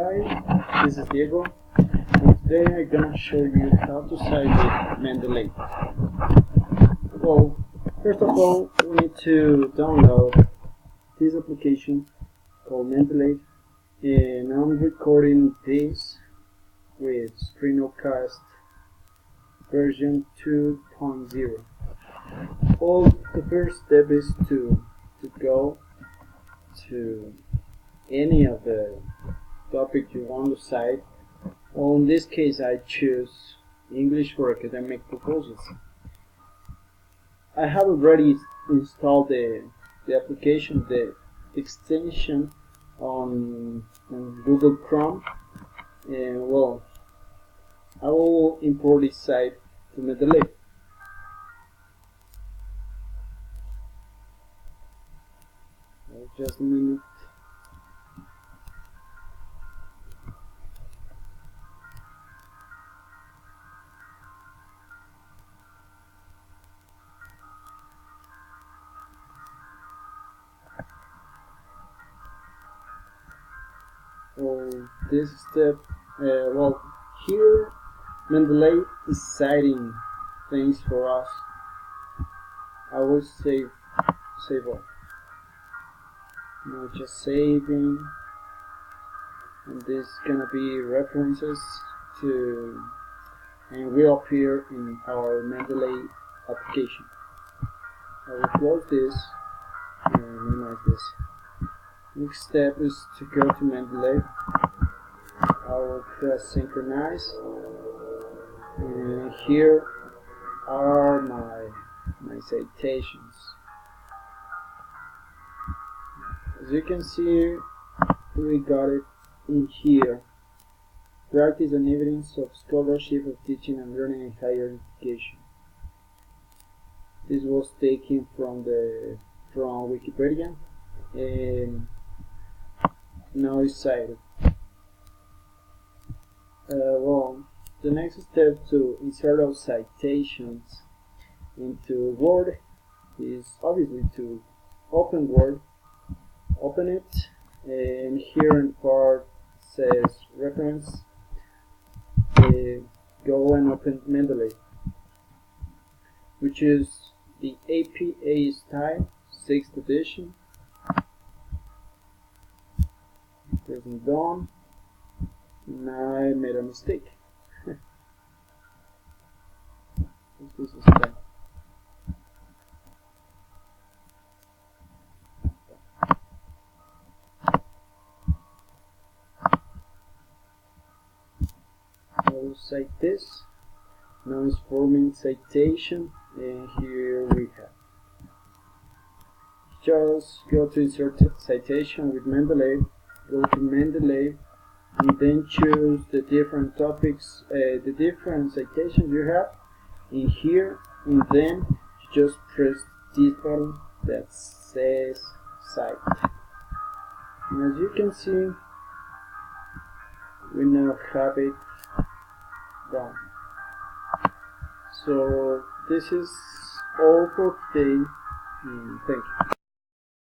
Hi, this is Diego, and today I'm gonna show you how to cite with Mendeley. Well, first of all, we need to download this application called Mendeley, and I'm recording this with Screencast version 2.0. Well, the first step is to go to any of the topic you want to cite. Well, in this case I choose English for academic proposals. I have already installed the application, the extension on Google Chrome, and well, I will import this site to Mendeley. Just a minute. This step, well, here Mendeley is citing things for us. I will save all. Now just saving, and this is gonna be references to, and will appear in our Mendeley application. I will close this and minimize this. Next step is to go to Mendeley. I will press synchronize, and here are my citations. As you can see, we got it in here. Practice and evidence of scholarship of teaching and learning in higher education. This was taken from Wikipedia and now it's cited. Well, the next step to insert those citations into Word is obviously to open Word, open it, and here in part says reference, go and open Mendeley, which is the APA style 6th edition. Pressing done. Now I made a mistake. This is done. I will cite this. Now it's forming citation, and here we have. Just go to insert citation with Mendeley, go to Mendeley, and then choose the different topics, the different citations you have in here, and then just press this button that says cite. And as you can see, we now have it done. So this is all for today. Thank you.